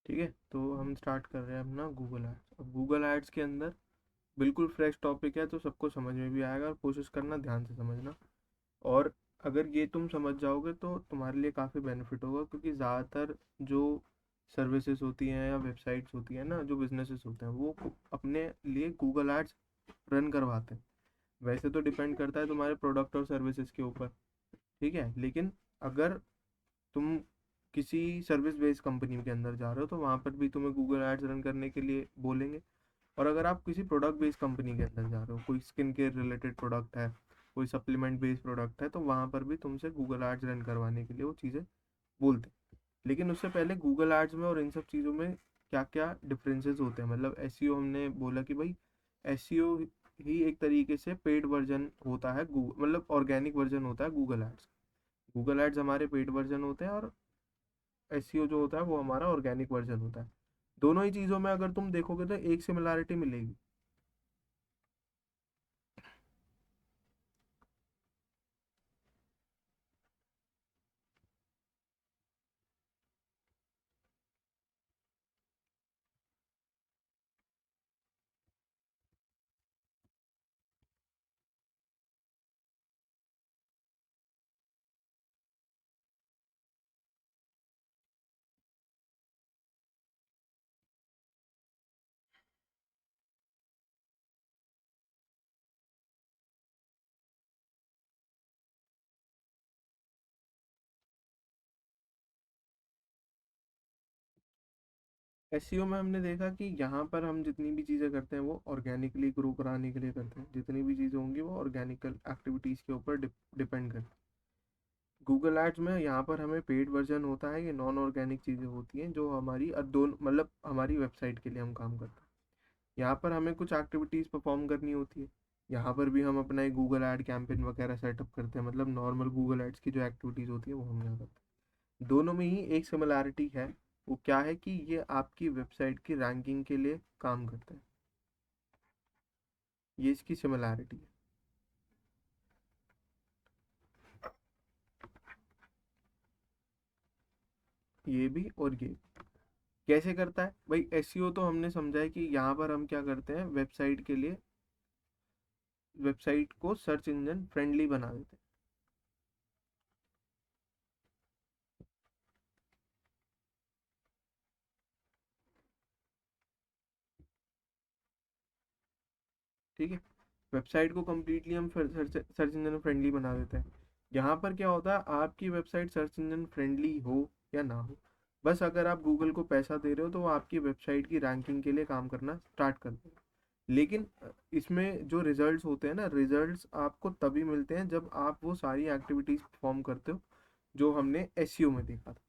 ठीक है, तो हम स्टार्ट कर रहे हैं अपना गूगल एड्स। अब गूगल एड्स के अंदर बिल्कुल फ्रेश टॉपिक है, तो सबको समझ में भी आएगा, और कोशिश करना ध्यान से समझना। और अगर ये तुम समझ जाओगे तो तुम्हारे लिए काफ़ी बेनिफिट होगा, क्योंकि ज़्यादातर जो सर्विसेज होती हैं या वेबसाइट्स होती हैं ना, जो बिजनेसेस होते हैं, वो अपने लिए गूगल एड्स रन करवाते हैं। वैसे तो डिपेंड करता है तुम्हारे प्रोडक्ट और सर्विसेज के ऊपर, ठीक है, लेकिन अगर तुम किसी सर्विस बेस्ड कंपनी के अंदर जा रहे हो तो वहाँ पर भी तुम्हें गूगल एड्स रन करने के लिए बोलेंगे। और अगर आप किसी प्रोडक्ट बेस्ड कंपनी के अंदर जा रहे हो, कोई स्किन केयर रिलेटेड प्रोडक्ट है, कोई सप्लीमेंट बेस्ड प्रोडक्ट है, तो वहाँ पर भी तुमसे गूगल एड्स रन करवाने के लिए वो चीज़ें बोलते हैं। लेकिन उससे पहले गूगल एड्स में और इन सब चीज़ों में क्या क्या डिफरेंसेस होते हैं, मतलब एसईओ हमने बोला कि भाई एसईओ ही एक तरीके से पेड वर्जन होता है, मतलब ऑर्गेनिक वर्जन होता है गूगल एड्स। गूगल एड्स हमारे पेड वर्जन होते हैं, और एसईओ जो होता है वो हमारा ऑर्गेनिक वर्जन होता है। दोनों ही चीज़ों में अगर तुम देखोगे तो एक सिमिलैरिटी मिलेगी। एसईओ में हमने देखा कि यहाँ पर हम जितनी भी चीज़ें करते हैं वो ऑर्गेनिकली ग्रो कराने के लिए करते हैं, जितनी भी चीज़ें होंगी वो ऑर्गेनिकल एक्टिविटीज़ के ऊपर डिपेंड करती है। गूगल एड्स में यहाँ पर हमें पेड वर्जन होता है, ये नॉन ऑर्गेनिक चीज़ें होती हैं जो हमारी दोनों मतलब हमारी वेबसाइट के लिए हम काम करते हैं। यहाँ पर हमें कुछ एक्टिविटीज़ परफॉर्म करनी होती है। यहाँ पर भी हम अपना एक गूगल ऐड कैंपेन वगैरह सेटअप करते हैं, मतलब नॉर्मल गूगल एड्स की जो एक्टिविटीज़ होती है वो हम यहाँ करते हैं। दोनों में ही एक सिमिलैरिटी है, वो क्या है कि ये आपकी वेबसाइट की रैंकिंग के लिए काम करते हैं। ये इसकी सिमिलैरिटी है। ये भी और ये कैसे करता है भाई एसईओ, तो हमने समझा है कि यहाँ पर हम क्या करते हैं, वेबसाइट के लिए वेबसाइट को सर्च इंजन फ्रेंडली बना देते हैं। ठीक है, वेबसाइट को कम्प्लीटली हम सर्च इंजन फ्रेंडली बना देते हैं। यहाँ पर क्या होता है, आपकी वेबसाइट सर्च इंजन फ्रेंडली हो या ना हो, बस अगर आप गूगल को पैसा दे रहे हो तो वो आपकी वेबसाइट की रैंकिंग के लिए काम करना स्टार्ट कर देगा। लेकिन इसमें जो रिजल्ट्स होते हैं ना, रिजल्ट्स आपको तभी मिलते हैं जब आप वो सारी एक्टिविटीज परफॉर्म करते हो जो हमने एसईओ में देखा था।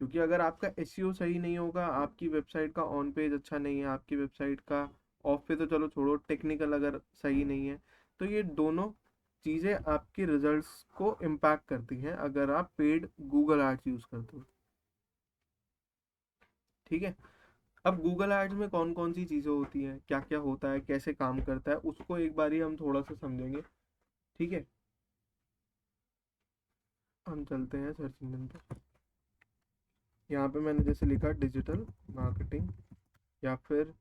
क्योंकि अगर आपका एसईओ सही नहीं होगा, आपकी वेबसाइट का ऑन पेज अच्छा नहीं है, आपकी वेबसाइट का ऑफ पे तो चलो छोड़ो, टेक्निकल अगर सही नहीं है, तो ये दोनों चीज़ें आपके रिजल्ट्स को इम्पैक्ट करती हैं अगर आप पेड गूगल एड्स यूज़ करते हो। ठीक है, अब गूगल एड्स में कौन कौन सी चीज़ें होती हैं, क्या क्या होता है, कैसे काम करता है, उसको एक बार ही हम थोड़ा सा समझेंगे। ठीक है, हम चलते हैं सर्च इंजन पर। यहाँ पे मैंने जैसे लिखा डिजिटल मार्केटिंग, या फिर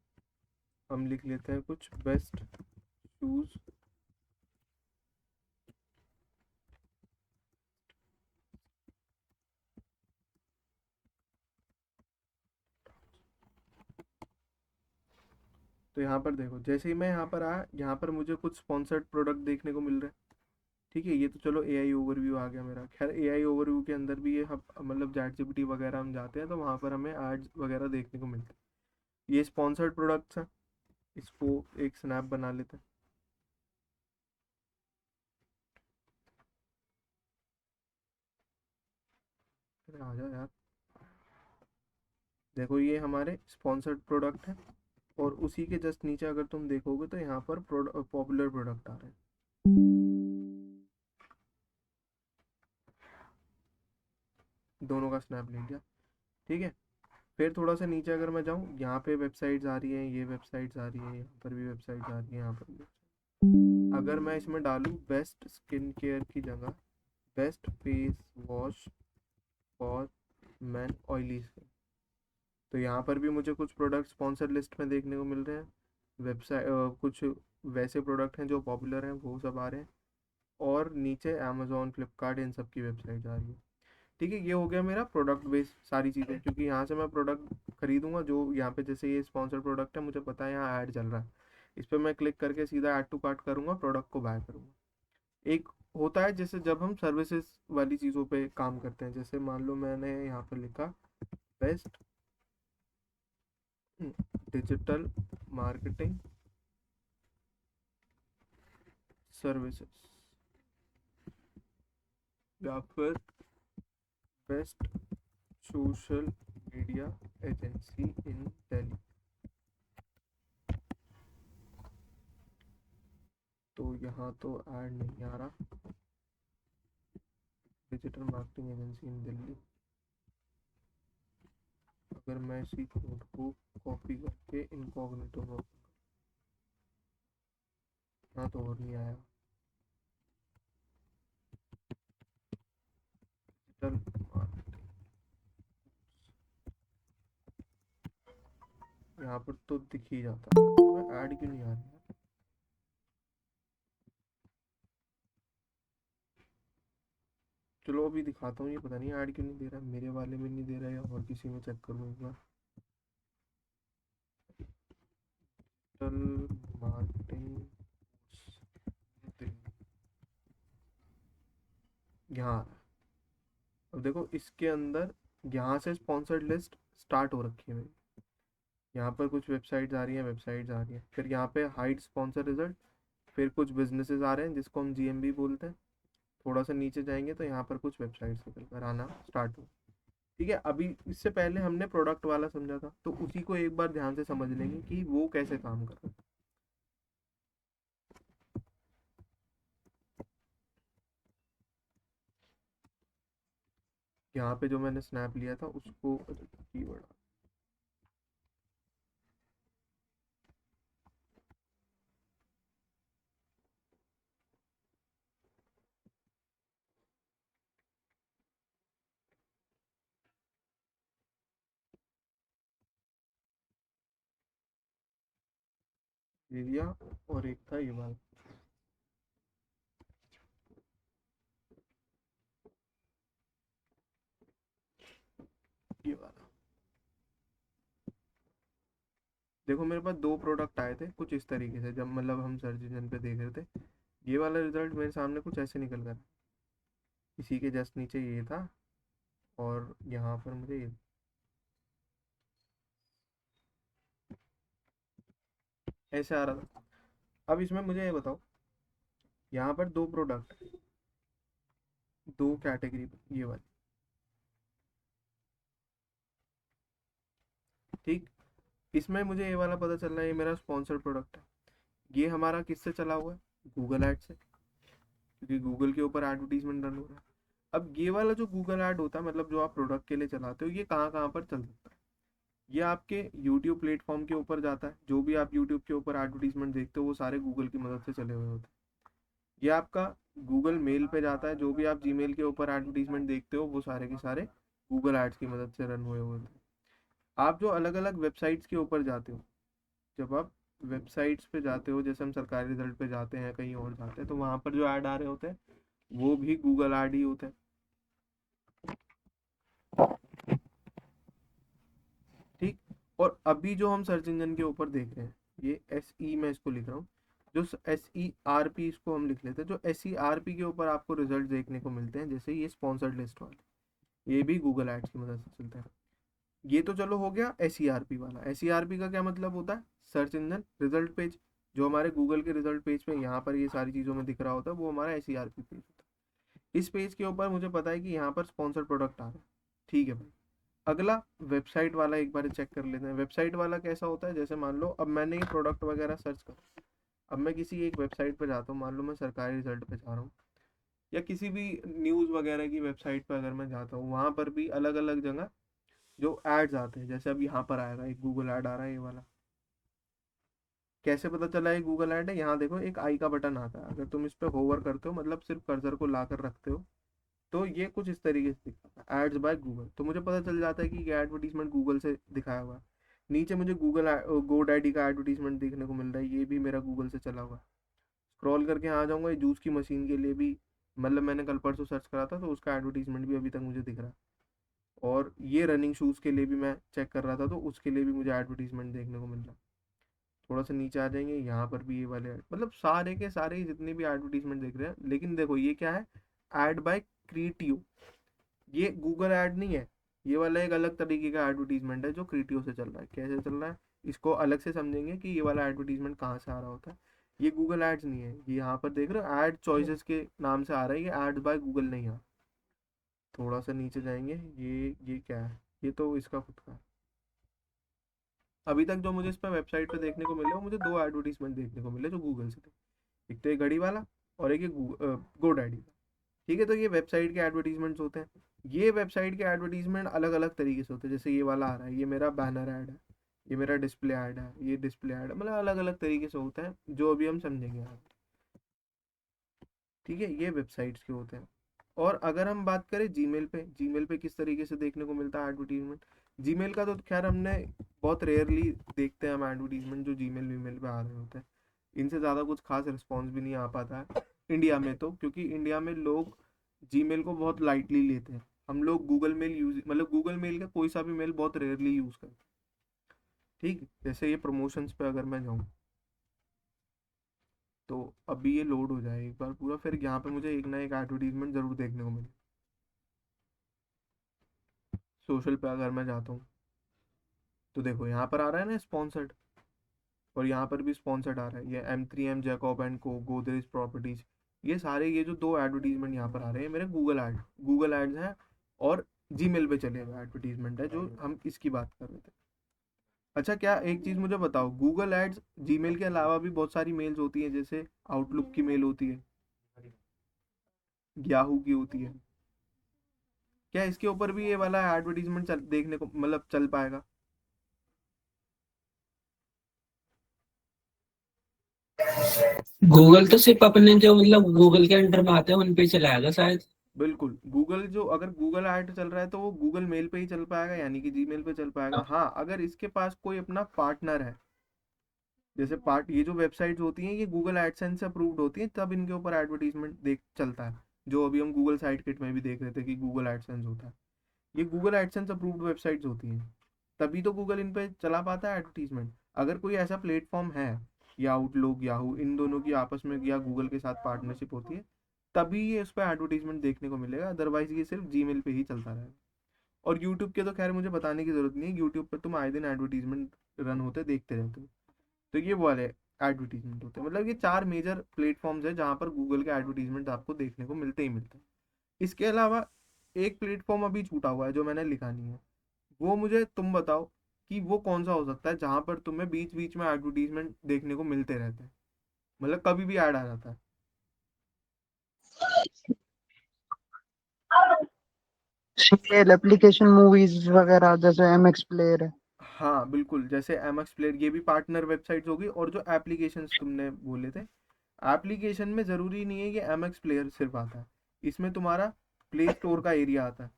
हम लिख लेते हैं कुछ बेस्ट शूज़। तो यहाँ पर देखो, जैसे ही मैं यहाँ पर आया, यहाँ पर मुझे कुछ स्पॉन्सर्ड प्रोडक्ट देखने को मिल रहे हैं। ठीक है, ये तो चलो एआई ओवरव्यू आ गया मेरा। खैर एआई ओवरव्यू के अंदर भी ये हम मतलब चैट जीपीटी वगैरह हम जाते हैं तो वहाँ पर हमें एड्स वगैरह देखने को मिलते हैं। ये स्पॉन्सर्ड प्रोडक्ट्स हैं, इसको एक स्नैप बना लेते हैं। अरे आ जा यार। देखो ये हमारे स्पॉन्सर्ड प्रोडक्ट है, और उसी के जस्ट नीचे अगर तुम देखोगे तो यहाँ पर पॉपुलर प्रोडक्ट आ रहे हैं। दोनों का स्नैप ले लिया। ठीक है, फिर थोड़ा सा नीचे अगर मैं जाऊँ, यहाँ पे वेबसाइट्स आ रही हैं, ये वेबसाइट्स आ रही हैं, यहाँ पर भी वेबसाइट्स आ रही हैं, यहाँ पर भी। अगर मैं इसमें डालूँ बेस्ट स्किन केयर की जगह best face wash for man oily skin, तो यहाँ पर भी मुझे कुछ प्रोडक्ट स्पॉन्सर लिस्ट में देखने को मिल रहे हैं। वेबसाइट कुछ वैसे प्रोडक्ट हैं जो पॉपुलर हैं वो सब आ रहे हैं। और नीचे अमेजोन, फ्लिपकार्ट, इन सब की वेबसाइट आ रही है। ठीक है, ये हो गया मेरा प्रोडक्ट बेस्ड सारी चीज़ें, क्योंकि यहाँ से मैं प्रोडक्ट खरीदूंगा। जो यहाँ पे जैसे ये स्पॉन्सर प्रोडक्ट है, मुझे पता है यहाँ ऐड चल रहा है, इस पर मैं क्लिक करके सीधा ऐड टू कार्ट करूँगा, प्रोडक्ट को बाय करूँगा। एक होता है जैसे जब हम सर्विसेज वाली चीज़ों पे काम करते हैं, जैसे मान लो मैंने यहाँ पर लिखा बेस्ट डिजिटल मार्केटिंग सर्विसेज, या फिर बेस्ट सोशल मीडिया एजेंसी इन दिल्ली, तो यहाँ तो ऐड नहीं आ रहा। डिजिटल मार्केटिंग एजेंसी इन दिल्ली, अगर मैं इसी कोड को कॉपी करके इनकॉग्निटो में, यहाँ तो और नहीं आया। डिजिटल मार्केटिंग, यहाँ पर तो दिख ही जाता, ऐड क्यों नहीं आ रही है? चलो अभी दिखाता हूँ, ये पता नहीं ऐड क्यों नहीं दे रहा, मेरे वाले में नहीं दे रहा है या और किसी में चेक करूँ एक बार। डिजिटल मार्केटिंग, यहाँ आ रहा है। अब देखो इसके अंदर यहाँ से स्पॉन्सर्ड लिस्ट स्टार्ट हो रखी है मेरी। यहाँ पर कुछ वेबसाइट्स आ रही हैं, वेबसाइट्स आ रही हैं, फिर यहाँ पे हाइड स्पॉन्सर रिजल्ट, फिर कुछ बिजनेसेस आ रहे हैं जिसको हम जीएमबी बोलते हैं। थोड़ा सा नीचे जाएंगे तो यहाँ पर कुछ वेबसाइट्स निकल कर आना स्टार्ट हो। ठीक है, अभी इससे पहले हमने प्रोडक्ट वाला समझा था, तो उसी को एक बार ध्यान से समझ लेंगे कि वो कैसे काम कर रहा है। यहाँ पे जो मैंने स्नैप लिया था उसको कीवर्ड, ले लिया। और एक था ये वाला, ये वाला। देखो मेरे पास दो प्रोडक्ट आए थे कुछ इस तरीके से, जब मतलब हम सर्च इंजन पे देख रहे थे, ये वाला रिजल्ट मेरे सामने कुछ ऐसे निकल कर, इसी के जस्ट नीचे ये था, और यहाँ पर मुझे ऐसे आ रहा था। अब इसमें मुझे ये बताओ, यहाँ पर दो प्रोडक्ट, दो कैटेगरी, ये वाली, ठीक। इसमें मुझे ये वाला पता चल रहा है ये मेरा स्पॉन्सर प्रोडक्ट है। ये हमारा किससे चला हुआ है? गूगल ऐड से, क्योंकि गूगल के ऊपर एडवर्टीजमेंट रन हो रहा है। अब ये वाला जो गूगल ऐड होता है, मतलब जो आप प्रोडक्ट के लिए चलाते हो, ये कहाँ कहाँ पर चल सकता है? ये आपके यूट्यूब प्लेटफॉर्म के ऊपर जाता है, जो भी आप यूट्यूब के ऊपर एडवर्टीजमेंट देखते हो वो सारे गूगल की मदद से चले हुए होते हैं। ये आपका गूगल मेल पे जाता है, जो भी आप जीमेल के ऊपर एडवर्टीजमेंट देखते हो वो सारे के सारे गूगल एड्स की मदद से रन हुए होते हैं। आप जो अलग अलग वेबसाइट्स के ऊपर जाते हो, जब आप वेबसाइट्स पे जाते हो, जैसे हम सरकारी रिजल्ट पे जाते हैं, कहीं और जाते हैं, तो वहाँ पर जो ऐड आ रहे होते हैं वो भी गूगल ऐड ही होते हैं। ठीक। और अभी जो हम सर्च इंजन के ऊपर देख रहे हैं, ये एस ई, मैं इसको लिख रहा हूँ, जो SERP, इसको हम लिख लेते हैं। जो SERP के ऊपर आपको रिजल्ट देखने को मिलते हैं, जैसे ये स्पॉन्सर्ड लिस्ट वाले, ये भी गूगल एड्स की मदद से चलता है। ये तो चलो हो गया SERP वाला। SERP का क्या मतलब होता है? Search engine result page. जो हमारे गूगल के रिजल्ट पेज पे यहाँ पर ये सारी चीज़ों में दिख रहा होता है, वो हमारा SERP पेज होता है। इस पेज के ऊपर मुझे पता है कि यहाँ पर स्पॉन्सर्ड प्रोडक्ट आ रहा है। ठीक है भाई, अगला वेबसाइट वाला एक बार चेक कर लेते हैं। वेबसाइट वाला कैसा होता है? जैसे मान लो अब मैंने ये प्रोडक्ट वगैरह सर्च कर, अब मैं किसी एक वेबसाइट पे जाता हूँ, मान लो मैं सरकारी रिजल्ट पे जा रहा हूँ, या किसी भी न्यूज़ वगैरह की वेबसाइट पर अगर मैं जाता हूँ, वहाँ पर भी अलग अलग जगह जो एड्स आते हैं, जैसे अब यहाँ पर आएगा एक गूगल ऐड आ रहा है, ये वाला। कैसे पता चला ये गूगल ऐड है? यहाँ देखो एक आई का बटन आता है, अगर तुम इस पर होवर करते हो, मतलब सिर्फ कर्सर को ला कर रखते हो, तो ये कुछ इस तरीके से दिखा था, एड्स बाय गूगल, तो मुझे पता चल जाता है कि ये एडवर्टीजमेंट गूगल से दिखाया हुआ है। नीचे मुझे गूगल गोडैडी का एडवर्टीजमेंट देखने को मिल रहा है, ये भी मेरा गूगल से चला हुआ है। स्क्रॉल करके आ जाऊंगा, ये जूस की मशीन के लिए भी, मतलब मैंने कल परसों सर्च करा था तो उसका एडवर्टीजमेंट भी अभी तक मुझे दिख रहा है। और ये रनिंग शूज़ के लिए भी मैं चेक कर रहा था, तो उसके लिए भी मुझे एडवर्टीजमेंट देखने को मिल रहा है। थोड़ा सा नीचे आ जाएंगे, यहाँ पर भी ये वाले मतलब सारे के सारे ही जितने भी एडवर्टीजमेंट देख रहे हैं, लेकिन देखो ये क्या है, एड बाय क्रिएटिव, ये गूगल ऐड नहीं है। ये वाला एक अलग तरीके का एडवर्टीजमेंट है जो क्रिएटिव से चल रहा है। कैसे चल रहा है, इसको अलग से समझेंगे कि ये वाला एडवर्टीजमेंट कहाँ से आ रहा होता है। ये गूगल एड्स नहीं है, ये यहाँ पर देख रहे हो एड चॉइसेस के नाम से आ रहा है, ये एड बाय गूगल नहीं है। थोड़ा सा नीचे जाएंगे, ये क्या है, ये तो इसका खुद का है। अभी तक जो मुझे इस पर वेबसाइट पे देखने को मिले, वो मुझे दो एडवर्टीजमेंट देखने को मिले जो गूगल से थे। एक तो ये घड़ी वाला, और एक ये गोडैडी का। ठीक है, तो ये वेबसाइट के एडवर्टीजमेंट्स होते हैं। ये वेबसाइट के एडवर्टीजमेंट अलग अलग तरीके से होते हैं, जैसे ये वाला आ रहा है, ये मेरा बैनर ऐड है, ये मेरा डिस्प्ले ऐड है, ये डिस्प्ले ऐड है, मतलब अलग अलग तरीके से होता है जो अभी हम समझेंगे आप। ठीक है, ये वेबसाइट्स के होते हैं। और अगर हम बात करें जीमेल पे किस तरीके से देखने को मिलता है एडवर्टीजमेंट, जीमेल का तो खैर हमने बहुत रेयरली देखते हैं हम एडवर्टीजमेंट जो जीमेल वीमेल पे आ रहे होते हैं। इनसे ज़्यादा कुछ खास रिस्पॉन्स भी नहीं आ पाता है इंडिया में, तो क्योंकि इंडिया में लोग जीमेल को बहुत लाइटली लेते हैं। हम लोग गूगल मेल यूज, मतलब गूगल मेल का कोई सा भी मेल बहुत रेयरली यूज़ करते हैं। ठीक, जैसे ये प्रमोशंस पे अगर मैं जाऊँ, तो अभी ये लोड हो जाए एक बार पूरा, फिर यहाँ पे मुझे एक ना एक एडवर्टीजमेंट ज़रूर देखने को मिले। सोशल पे अगर मैं जाता हूँ, तो देखो यहाँ पर आ रहा है ना स्पॉन्सर्ड, और यहाँ पर भी स्पॉन्सर्ड आ रहा है, ये M3M जैकब एंड को, गोदरेज प्रॉपर्टीज, ये सारे, ये जो दो एडवर्टीजमेंट यहाँ पर आ रहे हैं मेरे गूगल एड्स हैं। और जीमेल पे चले हुए एडवर्टीजमेंट है जो हम इसकी बात कर रहे थे। अच्छा, क्या एक चीज़ मुझे बताओ, गूगल एड्स जीमेल के अलावा भी बहुत सारी मेल्स होती हैं, जैसे आउटलुक की मेल होती है, याहू की होती है, क्या इसके ऊपर भी ये वाला एडवर्टीजमेंट देखने को मतलब चल पाएगा? गूगल तो सिर्फ अपने जो मतलब गूगल के अंडर में आते हैं उन पे ही चलाएगा शायद। बिल्कुल, गूगल जो अगर गूगल ऐड चल रहा है तो वो गूगल मेल पे ही चल पाएगा, यानी कि जीमेल पे चल पाएगा। हाँ, अगर इसके पास कोई अपना पार्टनर है, जैसे पार्ट ये जो वेबसाइट्स होती हैं ये गूगल एडसेंस से अप्रूव्ड होती हैं, तब इनके ऊपर एडवर्टीजमेंट देख चलता है। जो अभी हम गूगल साइट किट में भी देख रहे थे कि गूगल एडसेंस होता है, ये गूगल एडसेंस अप्रूव्ड वेबसाइट्स होती हैं, तभी तो गूगल इन पे चला पाता है एडवर्टीजमेंट। अगर कोई ऐसा प्लेटफॉर्म है, या आउटलुक, याहू, इन दोनों की आपस में या गूगल के साथ पार्टनरशिप होती है, तभी ये उस पर एडवर्टीजमेंट देखने को मिलेगा, अदरवाइज ये सिर्फ जीमेल पे ही चलता रहेगा। और यूट्यूब के तो खैर मुझे बताने की जरूरत नहीं है, यूट्यूब पर तुम आए दिन एडवर्टीजमेंट रन होते देखते रहते हो। तो ये वो वाले एडवर्टीजमेंट होते हैं, मतलब ये चार मेजर प्लेटफॉर्म्स है जहाँ पर गूगल के एडवर्टीजमेंट आपको देखने को मिलते ही मिलते हैं। इसके अलावा एक प्लेटफॉर्म अभी छूटा हुआ है जो मैंने लिखा नहीं है, वो मुझे तुम बताओ कि वो कौन सा हो सकता है जहां पर तुम्हें बीच बीच में एडवर्टीजमेंट देखने को मिलते रहते हैं, मतलब कभी भी ऐड आ जाता है। सीरियल एप्लीकेशन मूवीज वगैरह जैसे MX प्लेयर है। हाँ बिल्कुल, जैसे MX प्लेयर, ये भी पार्टनर वेबसाइट्स होगी। और जो एप्लीकेशंस तुमने बोले थे, एप्लीकेशन में ज़रूरी नहीं है कि MX प्लेयर सिर्फ आता है, इसमें तुम्हारा प्ले स्टोर का एरिया आता है।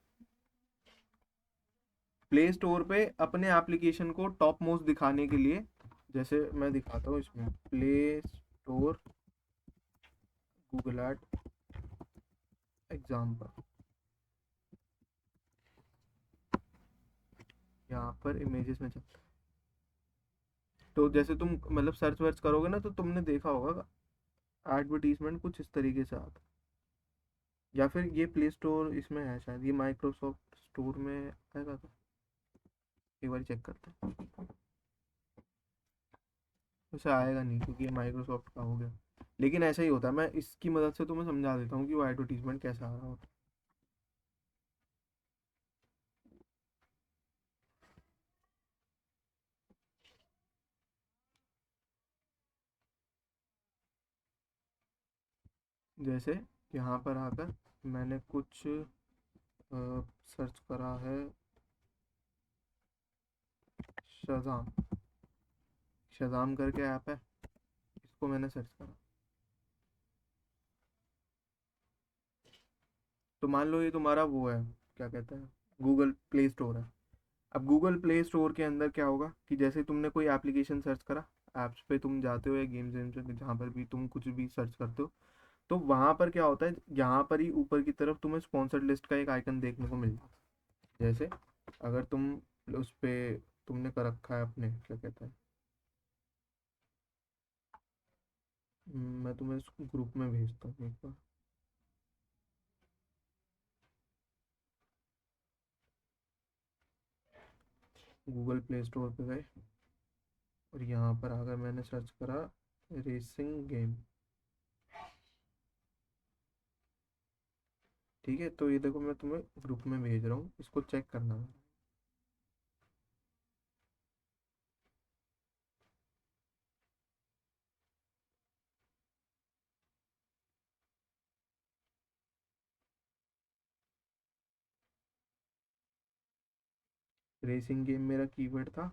प्ले स्टोर पे अपने एप्लीकेशन को टॉप मोस्ट दिखाने के लिए, जैसे मैं दिखाता हूँ इसमें play store Google ad example, यहाँ पर इमेजेस में चलता है। तो जैसे तुम मतलब सर्च वर्च करोगे ना, तो तुमने देखा होगा एडवर्टीजमेंट कुछ इस तरीके से आता है। या फिर ये प्ले स्टोर इसमें है शायद, ये माइक्रोसॉफ्ट स्टोर में आएगा तो एक बार चेक करते हैं। वैसे आएगा नहीं क्योंकि ये माइक्रोसॉफ्ट का हो गया, लेकिन ऐसा ही होता है। मैं इसकी मदद से तुम्हें समझा देता हूँ कि वो एडवर्टीजमेंट कैसा आ रहा होता है। जैसे यहाँ पर आकर मैंने कुछ सर्च करा है, शज़ाम, शज़ाम करके ऐप है, इसको मैंने सर्च करा। तो मान लो ये तुम्हारा वो है, क्या कहते हैं, गूगल प्ले स्टोर है। अब गूगल प्ले स्टोर के अंदर क्या होगा कि जैसे तुमने कोई एप्लीकेशन सर्च करा, ऐप्स पे तुम जाते हो या गेम्स वेम्स में जहाँ पर भी तुम कुछ भी सर्च करते हो, तो वहाँ पर क्या होता है, यहाँ पर ही ऊपर की तरफ तुम्हें स्पॉन्सर्ड लिस्ट का एक आइकन देखने को मिलता है। जैसे अगर तुम उस पे तुमने कर रखा है अपने, क्या कहते हैं, मैं तुम्हें ग्रुप में भेजता हूँ एक बार। गूगल प्ले स्टोर पे गए और यहाँ पर अगर मैंने सर्च करा रेसिंग गेम, ठीक है, तो ये देखो मैं तुम्हें ग्रुप में भेज रहा हूँ, इसको चेक करना है। रेसिंग गेम मेरा कीवर्ड था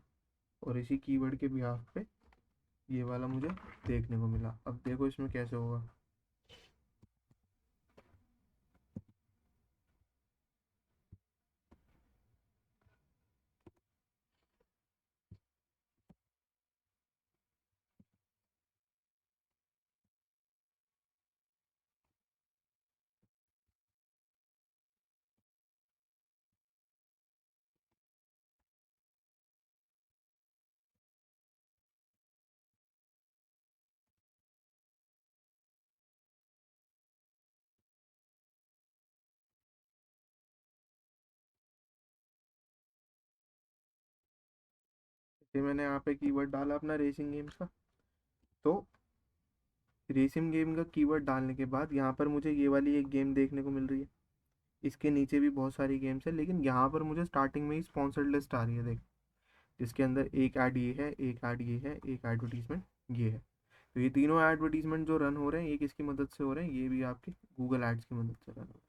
और इसी कीवर्ड के बिहाफ पे ये वाला मुझे देखने को मिला। अब देखो इसमें कैसे होगा। जैसे मैंने यहाँ पे कीवर्ड डाला अपना रेसिंग गेम्स का, तो रेसिंग गेम का कीवर्ड डालने के बाद यहाँ पर मुझे ये वाली एक गेम देखने को मिल रही है। इसके नीचे भी बहुत सारी गेम्स है, लेकिन यहाँ पर मुझे स्टार्टिंग में ही स्पॉन्सर्ड लिस्ट आ रही है, देख, जिसके अंदर एक ऐड ये है, एक ऐड ये है, एक एडवर्टीजमेंट ये है। तो ये तीनों एडवर्टीजमेंट जो रन हो रहे हैं ये किसकी मदद से हो रहे हैं, ये भी आपके गूगल एड्स की मदद से रन हो रहे हैं।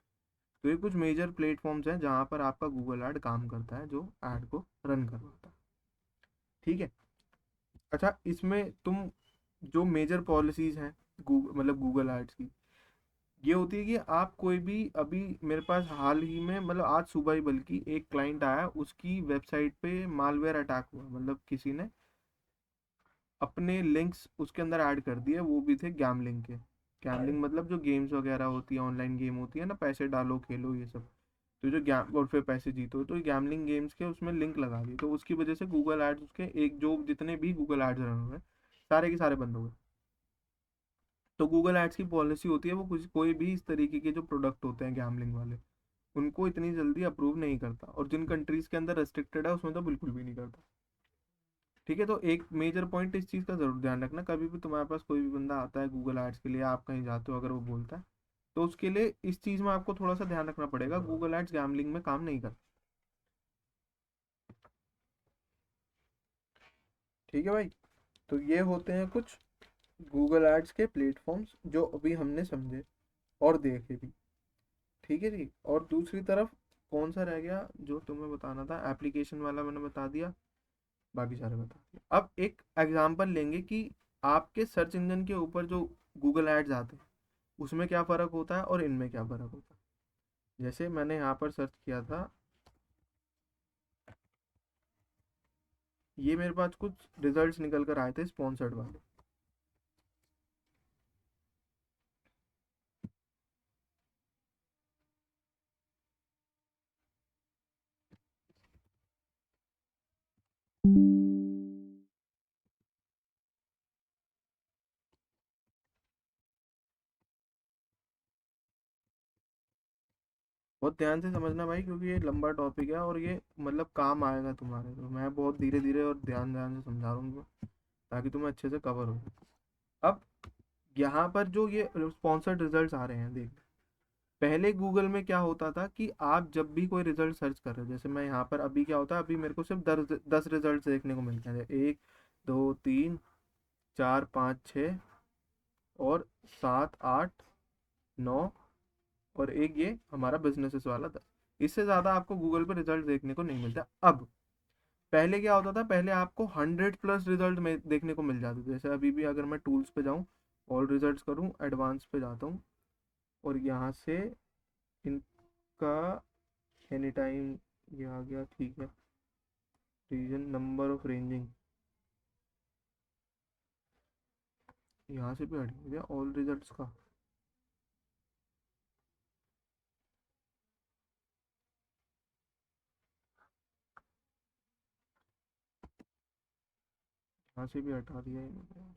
तो ये कुछ मेजर प्लेटफॉर्म्स हैं जहाँ पर आपका गूगल ऐड काम करता है, जो ऐड को रन करवाता है। ठीक है। अच्छा, इसमें तुम जो मेजर पॉलिसीज हैं गूगल मतलब गूगल एड्स की, ये होती है कि आप कोई भी, अभी मेरे पास हाल ही में मतलब आज सुबह ही बल्कि एक क्लाइंट आया, उसकी वेबसाइट पे मालवेयर अटैक हुआ, मतलब किसी ने अपने लिंक्स उसके अंदर ऐड कर दिए, वो भी थे गैमलिंग के। गैमलिंग मतलब जो गेम्स वगैरह होती है, ऑनलाइन गेम होती है ना, पैसे डालो खेलो ये सब, तो जो गैम और फिर पैसे जीतो, तो गैमलिंग गेम्स के उसमें लिंक लगा दी, तो उसकी वजह से गूगल एड्स उसके एक जो जितने भी गूगल एड्स रन हुए सारे के सारे बंद हो गए। तो गूगल एड्स की पॉलिसी होती है वो कुछ कोई भी इस तरीके के जो प्रोडक्ट होते हैं गैमलिंग वाले, उनको इतनी जल्दी अप्रूव नहीं करता, और जिन कंट्रीज के अंदर रेस्ट्रिक्टेड है उसमें तो बिल्कुल भी नहीं करता। ठीक है, तो एक मेजर पॉइंट इस चीज़ का ज़रूर ध्यान रखना, कभी भी तुम्हारे पास कोई भी बंदा आता है गूगल एड्स के लिए, आप कहीं जाते हो अगर वो बोलता है, तो उसके लिए इस चीज़ में आपको थोड़ा सा ध्यान रखना पड़ेगा, गूगल एड्स गैमलिंग में काम नहीं करता। ठीक है भाई, तो ये होते हैं कुछ गूगल एड्स के प्लेटफॉर्म्स जो अभी हमने समझे और देखे भी। ठीक है जी, और दूसरी तरफ कौन सा रह गया जो तुम्हें बताना था, एप्लीकेशन वाला मैंने बता दिया, बाकी सारे बता दिए। अब एक एग्जांपल लेंगे कि आपके सर्च इंजन के ऊपर जो गूगल एड्स आते हैं उसमें क्या फ़र्क होता है और इनमें क्या फ़र्क होता है। जैसे मैंने यहाँ पर सर्च किया था, ये मेरे पास कुछ रिजल्ट्स निकल कर आए थे स्पॉन्सर्ड वाले। बहुत ध्यान से समझना भाई, क्योंकि ये लंबा टॉपिक है और ये मतलब काम आएगा तुम्हारे, तो मैं बहुत धीरे धीरे और ध्यान ध्यान से समझा रहा हूँ ताकि तुम्हें अच्छे से कवर हो। अब यहाँ पर जो ये स्पॉन्सर्ड रिजल्ट्स आ रहे हैं, देख, पहले गूगल में क्या होता था कि आप जब भी कोई रिजल्ट सर्च कर रहे हो, जैसे मैं यहाँ पर अभी क्या होता है, अभी मेरे को सिर्फ 10 रिजल्ट देखने को मिलते हैं, 1 2 3 4 5 6 और 7 8 9, और एक ये हमारा बिजनेसेस वाला 10। इससे ज़्यादा आपको गूगल पर रिजल्ट देखने को नहीं मिलता। अब पहले क्या होता था, पहले आपको 100+ रिजल्ट में देखने को मिल जाते थे। जैसे अभी भी अगर मैं टूल्स पे जाऊँ, ऑल रिजल्ट्स करूँ, एडवांस पे जाता हूँ और यहाँ से इन इसका एनी टाइम ये आ गया, ठीक है। रीजन, नंबर ऑफ रेंजिंग, यहाँ से भी हट गया ऑल रिजल्ट्स का। यहाँ से भी हटा दिया इन्होंने।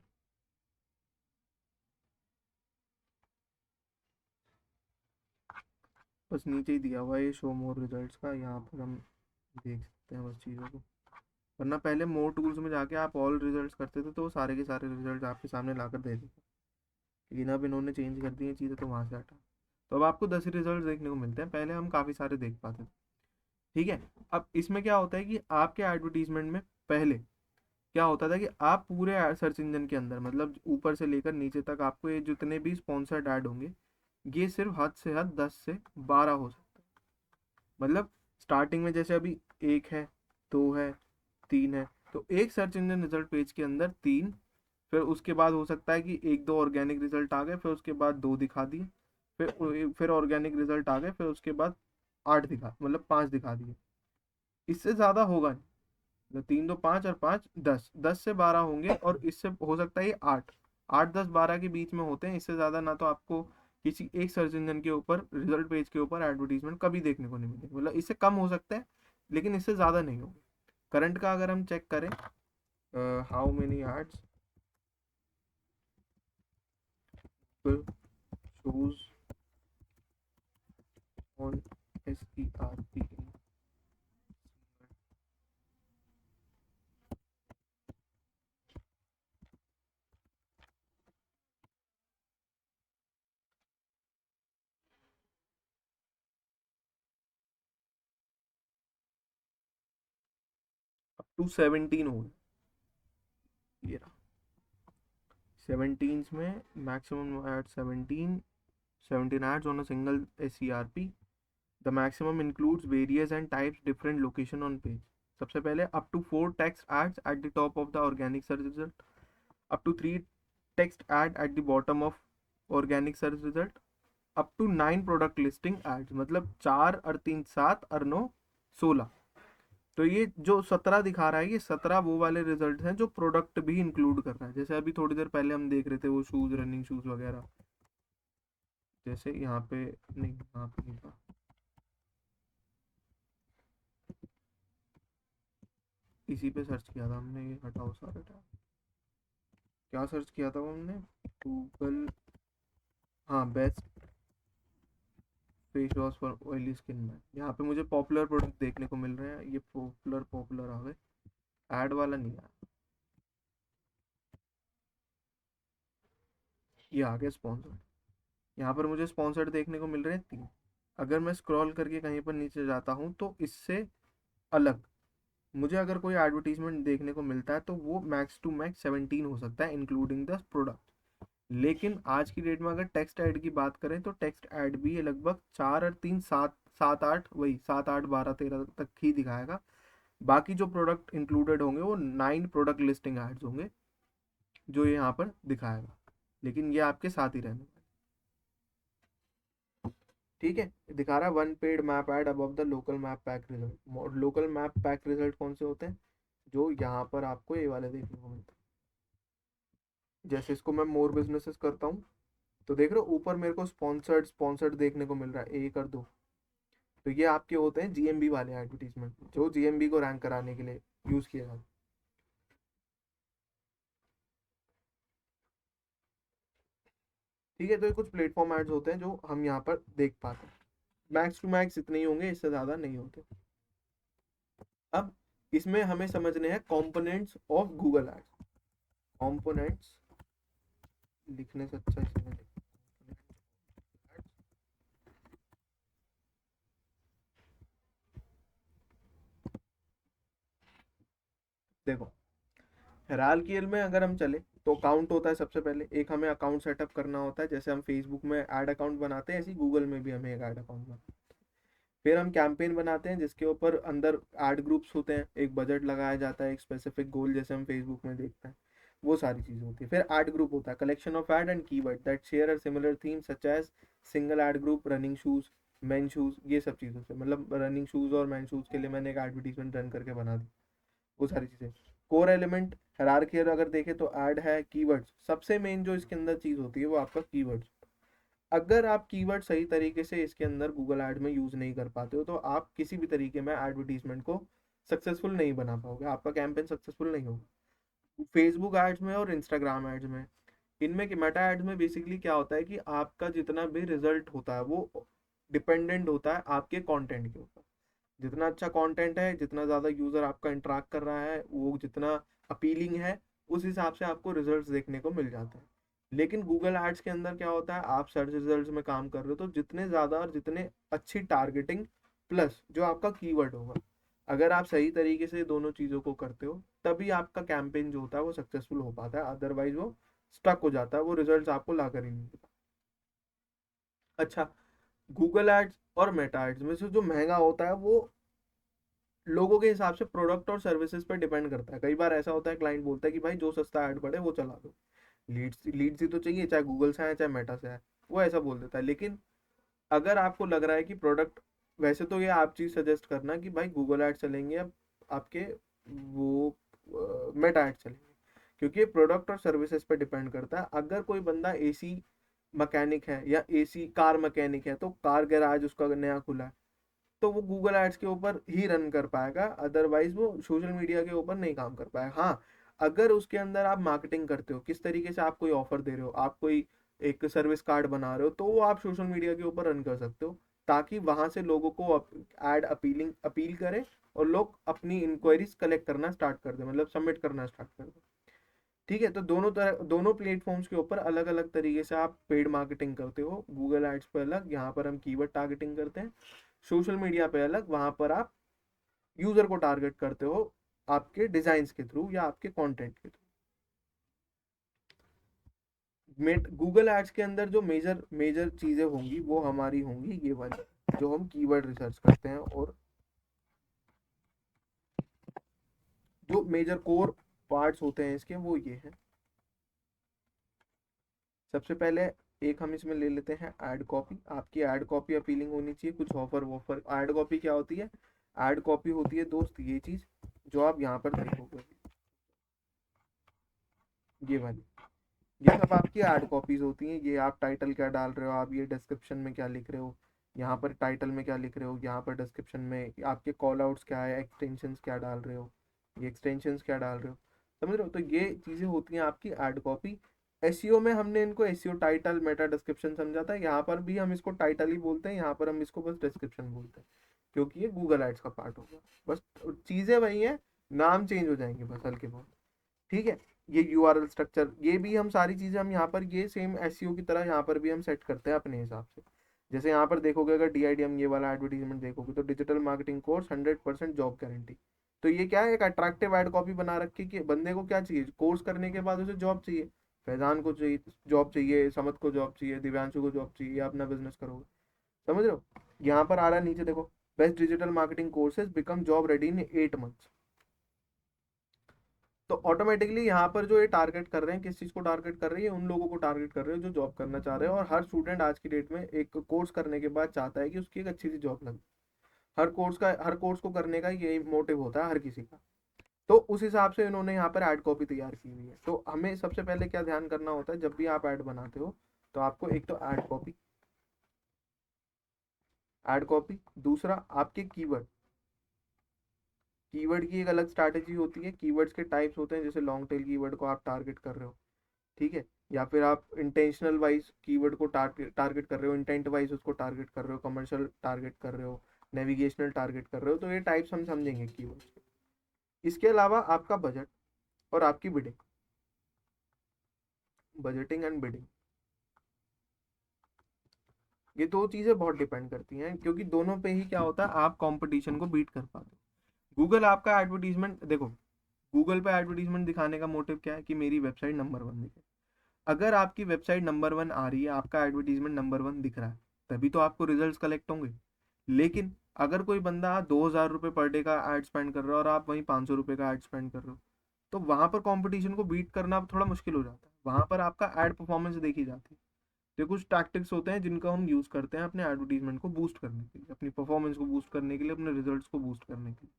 बस नीचे ही दिया हुआ है ये शो मोर रिजल्ट्स का, यहाँ पर हम देख सकते हैं बस चीज़ों को। वरना पहले मोर टूल्स में जाके आप ऑल रिजल्ट्स करते थे तो वो सारे के सारे रिजल्ट आपके सामने लाकर दे देता। लेकिन अब इन्होंने चेंज कर दी है चीज़ें तो वहाँ से हटा। तो अब आपको 10 रिजल्ट देखने को मिलते हैं, पहले हम काफ़ी सारे देख पाते थे। ठीक है। अब इसमें क्या होता है कि आपके एडवर्टीजमेंट में पहले क्या होता था कि आप पूरे सर्च इंजन के अंदर, मतलब ऊपर से लेकर नीचे तक, आपको ये जितने भी स्पॉन्सर्ड ऐड होंगे ये सिर्फ हद से हद 10 से 12 हो सकता है। मतलब स्टार्टिंग में जैसे अभी 1 है, 2 है, 3 है, तो एक सर्च इंजन रिजल्ट पेज के अंदर 3, फिर उसके बाद हो सकता है कि 1-2 ऑर्गेनिक रिजल्ट आ गए, फिर उसके बाद 2 दिखा दिए, फिर ऑर्गेनिक रिजल्ट आ गए, फिर उसके बाद 8 दिखा, मतलब 5 दिखा दिए। इससे ज़्यादा होगा नहीं। तो 3 2 5 और 5 10, 10 से 12 होंगे, और इससे हो सकता है ये 8, 8 10 12 के बीच में होते हैं। इससे ज़्यादा ना तो आपको किसी एक सर्च इंजन के ऊपर, रिजल्ट पेज के ऊपर एडवर्टीजमेंट कभी देखने को नहीं मिलेगी। मतलब इससे कम हो सकता है लेकिन इससे ज़्यादा नहीं होगा। करंट का अगर हम चेक करें, how many ads shows on SERP, up to 17 हो, ये रहा 17 में maximum at 17 ads on a single SERP. The maximum includes various and types different location on page. सबसे पहले up to 4 text ads at the top of the organic search result, up to 3 text ad at the bottom of organic search result, up to 9 product listing ads, मतलब 4 और 3 7 और 9 16। तो ये जो 17 दिखा रहा है ये 17 वो वाले रिजल्ट हैं जो प्रोडक्ट भी इंक्लूड कर रहा है। जैसे अभी थोड़ी देर पहले हम देख रहे थे वो शूज, रनिंग शूज वगैरह, जैसे यहाँ पे नहीं, यहाँ पे नहीं था, इसी पे सर्च किया था हमने, ये हटाओ सारे टैब। क्या सर्च किया था वो हमने, गूगल, हाँ, best face wash for oily skin में। यहाँ पे मुझे पॉपुलर प्रोडक्ट देखने को मिल रहे हैं, ये पॉपुलर पॉपुलर आ गए, ऐड वाला नहीं आया, ये आ गया स्पॉन्सर्ड। यहाँ पर मुझे स्पॉन्सर्ड देखने को मिल रहे हैं 3। अगर मैं स्क्रॉल करके कहीं पर नीचे जाता हूँ तो इससे अलग मुझे अगर कोई एडवर्टीजमेंट देखने को मिलता है तो वो मैक्स टू मैक्स 17 हो सकता है इंक्लूडिंग द प्रोडक्ट। लेकिन आज की डेट में अगर टेक्स्ट ऐड की बात करें तो टेक्स्ट ऐड भी ये लगभग 4 और 3 7 7 8, वही 7 8 12 13 तक ही दिखाएगा। बाकी जो प्रोडक्ट इंक्लूडेड होंगे वो 9 प्रोडक्ट लिस्टिंग एड्स होंगे जो ये यहाँ पर दिखाएगा, लेकिन ये आपके साथ ही रहने वाले। ठीक है, दिखा रहा है 1 paid map add above the local map pack result. Local map pack result कौन से होते हैं, जो यहाँ पर आपको ये वाले देखने को मिलते हैं। जैसे इसको मैं मोर बिजनेसेस करता हूँ तो देख रहे हो ऊपर मेरे को स्पॉन्सर्ड स्पॉन्सर्ड देखने को मिल रहा है 1 और 2। तो ये आपके होते हैं GMB वाले एडवर्टीजमेंट, जो GMB को रैंक कराने के लिए यूज किया जाता है। ठीक है, तो ये कुछ प्लेटफॉर्म एड्स होते हैं जो हम यहाँ पर देख पाते हैं। मैक्स टू मैक्स इतने ही होंगे, इससे ज़्यादा नहीं होते। अब इसमें हमें समझने हैं components of Google ads. Components लिखने से अच्छा इसमें देखो, हेराल्कियल में अगर हम चले तो अकाउंट होता है सबसे पहले, एक हमें अकाउंट सेटअप करना होता है। जैसे हम फेसबुक में ऐड अकाउंट बनाते हैं, ऐसे गूगल में भी हमें एक ऐड अकाउंट बनाना है। फिर हम कैंपेन बनाते हैं जिसके ऊपर अंदर ऐड ग्रुप्स होते हैं, एक बजट लगाया जाता है, एक स्पेसिफिक गोल, जैसे हम फेसबुक में देखते हैं, वो सारी चीज़ें होती है। फिर ऐड ग्रुप होता है, collection of ad and keyword that share a similar theme such as single ad group, running shoes, men shoes, ये सब चीज़ों से, मतलब रनिंग शूज़ और मेन शूज़ के लिए मैंने एक एडवर्टीजमेंट रन करके बना दी, वो सारी चीज़ें। कोर एलिमेंट हायरार्की अगर देखें तो ऐड है, कीवर्ड्स सबसे मेन जो इसके अंदर चीज़ होती है वो आपका कीवर्ड्स। अगर आप कीवर्ड सही तरीके से इसके अंदर गूगल ऐड में यूज़ नहीं कर पाते हो तो आप किसी भी तरीके में एडवर्टीजमेंट को सक्सेसफुल नहीं बना पाओगे, आपका कैंपेन सक्सेसफुल नहीं होगा। फेसबुक एड्स में और इंस्टाग्राम एड्स में, इनमें कि मेटा एड्स में बेसिकली क्या होता है कि आपका जितना भी रिजल्ट होता है वो डिपेंडेंट होता है आपके कंटेंट के ऊपर। जितना अच्छा कंटेंट है, जितना ज़्यादा यूज़र आपका इंटरेक्ट कर रहा है, वो जितना अपीलिंग है, उस हिसाब से आपको रिजल्ट्स देखने को मिल जाते हैं। लेकिन गूगल एड्स के अंदर क्या होता है, आप सर्च रिजल्ट्स में काम कर रहे हो तो जितने ज़्यादा और जितने अच्छी टारगेटिंग प्लस जो आपका कीवर्ड होगा, अगर आप सही तरीके से दोनों चीज़ों को करते हो तभी आपका कैंपेन जो होता है वो सक्सेसफुल हो पाता है, अदरवाइज वो स्टक हो जाता है, वो रिजल्ट्स आपको ला कर ही नहीं देता। अच्छा, गूगल एड्स और मेटा एड्स में से जो महंगा होता है वो लोगों के हिसाब से प्रोडक्ट और सर्विसेज पर डिपेंड करता है। कई बार ऐसा होता है, क्लाइंट बोलता है कि भाई जो सस्ता ऐड पड़े वो चला दो, लीड्स लीड्स ही तो चाहिए, चाहे गूगल से आए चाहे मेटा से आए, वो ऐसा बोल देता है। लेकिन अगर आपको लग रहा है कि प्रोडक्ट, वैसे तो ये आप चीज़ सजेस्ट करना कि भाई गूगल ऐड चलेंगे अब आपके, वो मेटा ऐड चलेंगे, क्योंकि प्रोडक्ट और सर्विसेज पे डिपेंड करता है। अगर कोई बंदा एसी मैकेनिक है या एसी कार मैकेनिक है तो कार गैराज उसका नया खुला है तो वो गूगल एड्स के ऊपर ही रन कर पाएगा, अदरवाइज वो सोशल मीडिया के ऊपर नहीं काम कर पाएगा। हाँ, अगर उसके अंदर आप मार्केटिंग करते हो, किस तरीके से आप कोई ऑफर दे रहे हो, आप कोई एक सर्विस कार्ड बना रहे हो, तो वो आप सोशल मीडिया के ऊपर रन कर सकते हो ताकि वहां से लोगों को एड अपील करें और लोग अपनी इंक्वायरीज कलेक्ट करना स्टार्ट कर दें, मतलब सबमिट करना स्टार्ट कर दें। ठीक है, तो दोनों प्लेटफॉर्म्स के ऊपर अलग अलग तरीके से आप पेड मार्केटिंग करते हो। गूगल एड्स पे अलग, यहाँ पर हम कीवर्ड टारगेटिंग करते हैं। सोशल मीडिया पे अलग, वहां पर आप यूजर को टारगेट करते हो आपके डिजाइन के थ्रू या आपके कंटेंट के थ्रू। गूगल एड्स के अंदर जो मेजर मेजर चीजें होंगी वो हमारी होंगी ये वाली, जो हम कीवर्ड रिसर्च करते हैं, और जो मेजर कोर पार्ट्स होते हैं इसके वो ये हैं। सबसे पहले एक हम इसमें ले लेते हैं एड कॉपी। आपकी एड कॉपी अपीलिंग होनी चाहिए, कुछ ऑफर वॉफर। एड कॉपी क्या होती है? एड कॉपी होती है दोस्त ये चीज जो आप यहाँ पर देखोगे, ये वाली, ये सब आपकी एड कॉपीज होती हैं। ये आप टाइटल क्या डाल रहे हो, आप ये डिस्क्रिप्शन में क्या लिख रहे हो, यहाँ पर टाइटल में क्या लिख रहे हो, यहाँ पर डिस्क्रिप्शन में आपके कॉल आउट्स क्या है, एक्सटेंशंस क्या डाल रहे हो, ये एक्सटेंशंस क्या डाल रहे हो, समझ रहे हो? तो ये चीज़ें होती हैं आपकी एड कॉपी। एसईओ में हमने इनको एसईओ टाइटल मेटा डिस्क्रिप्शन समझा था, यहाँ पर भी हम इसको टाइटल ही बोलते हैं, यहाँ पर हम इसको बस डिस्क्रिप्शन बोलते हैं क्योंकि ये गूगल एड्स का पार्ट होगा। बस चीज़ें वही हैं, नाम चेंज हो जाएंगे बस हल्के बहुत। ठीक है, ये यूआरएल स्ट्रक्चर, ये भी हम सारी चीजें हम यहाँ पर ये सेम एसईओ की तरह यहाँ पर भी हम सेट करते हैं अपने हिसाब से। जैसे यहाँ पर देखोगे, अगर डीआईडीएम ये वाला एडवर्टीजमेंट देखोगे तो digital marketing course 100% job guarantee. तो ये क्या है, एक अट्रैक्टिव एड कॉपी बना रखी कि बंदे को क्या चाहिए, कोर्स करने के बाद उसे जॉब चाहिए। फैजान को चाहिए जॉब चाहिए, समद को जॉब चाहिए, दिव्यांशु को जॉब चाहिए, या अपना बिजनेस करोगे, समझ रहे हो? यहाँ पर आ रहा है नीचे देखो, best digital marketing courses become job ready in 8 months. तो ऑटोमेटिकली यहाँ पर जो ये टारगेट कर रहे हैं, किस चीज को टारगेट कर रही है, उन लोगों को टारगेट कर रहे हो जो जॉब करना चाह रहे हो। और हर स्टूडेंट आज की डेट में एक कोर्स करने के बाद चाहता है कि उसकी एक अच्छी सी जॉब लगे। हर कोर्स को करने का यही मोटिव होता है हर किसी का। तो उस हिसाब से इन्होंने यहाँ पर एड कॉपी तैयार की हुई है। तो हमें सबसे पहले क्या ध्यान करना होता है, जब भी आप ऐड बनाते हो तो आपको एक तो ऐड कॉपी, दूसरा आपके कीवर्ड। कीवर्ड की एक अलग स्ट्रैटेजी होती है, कीवर्ड्स के टाइप्स होते हैं, जैसे लॉन्ग टेल कीवर्ड को आप टारगेट कर रहे हो, ठीक है, या फिर आप इंटेंशनल वाइज कीवर्ड को टारगेट कर रहे हो, इंटेंट वाइज उसको टारगेट कर रहे हो, कमर्शियल टारगेट कर रहे हो, नेविगेशनल टारगेट कर रहे हो। तो ये टाइप्स हम समझेंगे कीवर्ड्स के। इसके अलावा आपका बजट और आपकी बिडिंग, बजटिंग एंड बिडिंग, ये दो चीजें बहुत डिपेंड करती हैं, क्योंकि दोनों पे ही क्या होता है, आप कंपटीशन को बीट कर पाते हो। गूगल आपका एडवर्टीजमेंट देखो, गूगल पे एडवर्टीजमेंट दिखाने का मोटिव क्या है कि मेरी वेबसाइट नंबर 1 दिखे। अगर आपकी वेबसाइट नंबर 1 आ रही है, आपका एडवर्टीजमेंट नंबर 1 दिख रहा है, तभी तो आपको रिजल्ट्स कलेक्ट होंगे। लेकिन अगर कोई बंदा 2,000 रुपये पर डे का एड स्पेंड कर रहा है और आप वहीं 500 रुपये का एड स्पेंड कर रहे हो, तो वहां पर कंपटीशन को बीट करना थोड़ा मुश्किल हो जाता है, वहां पर आपका एड परफॉर्मेंस देखी जाती है। तो ये कुछ टैक्टिक्स होते हैं जिनका हम यूज़ करते हैं अपने एडवर्टीजमेंट को बूस्ट करने के लिए, अपनी परफॉर्मेंस को बूस्ट करने के लिए, अपने रिजल्ट्स को बूस्ट करने के लिए।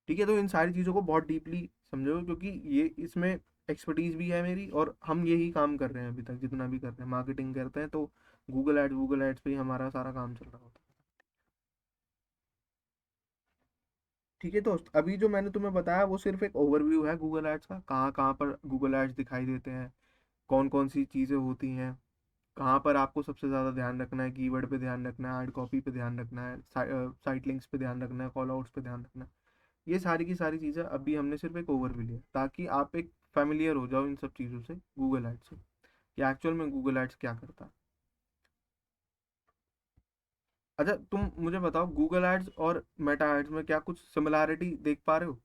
ठीक है, तो इन सारी चीज़ों को बहुत डीपली समझो, क्योंकि ये इसमें एक्सपर्टीज भी है मेरी, और हम यही काम कर रहे हैं अभी तक, जितना भी कर रहे हैं मार्केटिंग करते हैं, तो गूगल एड्स पे ही हमारा सारा काम चल रहा होता है। ठीक है दोस्त, अभी जो मैंने तुम्हें बताया वो सिर्फ एक ओवरव्यू है गूगल एड्स का, कहाँ कहाँ पर गूगल एड्स दिखाई देते हैं, कौन कौन सी चीज़ें होती हैं, कहाँ पर आपको सबसे ज़्यादा ध्यान रखना है, कीवर्ड पे ध्यान रखना है, ऐड कॉपी पे ध्यान रखना है, साइट लिंक्स पे ध्यान रखना है, कॉल आउट्स पे ध्यान रखना है। ये सारी की सारी चीज़ें अभी हमने सिर्फ एक ओवरव्यू लिया, ताकि आप एक फेमिलियर हो जाओ इन सब चीज़ों से, गूगल एड्स से, कि एक्चुअल में गूगल एड्स क्या करता है। अच्छा, तुम मुझे बताओ, गूगल एड्स और मेटा एड्स में क्या कुछ सिमिलैरिटी देख पा रहे हो?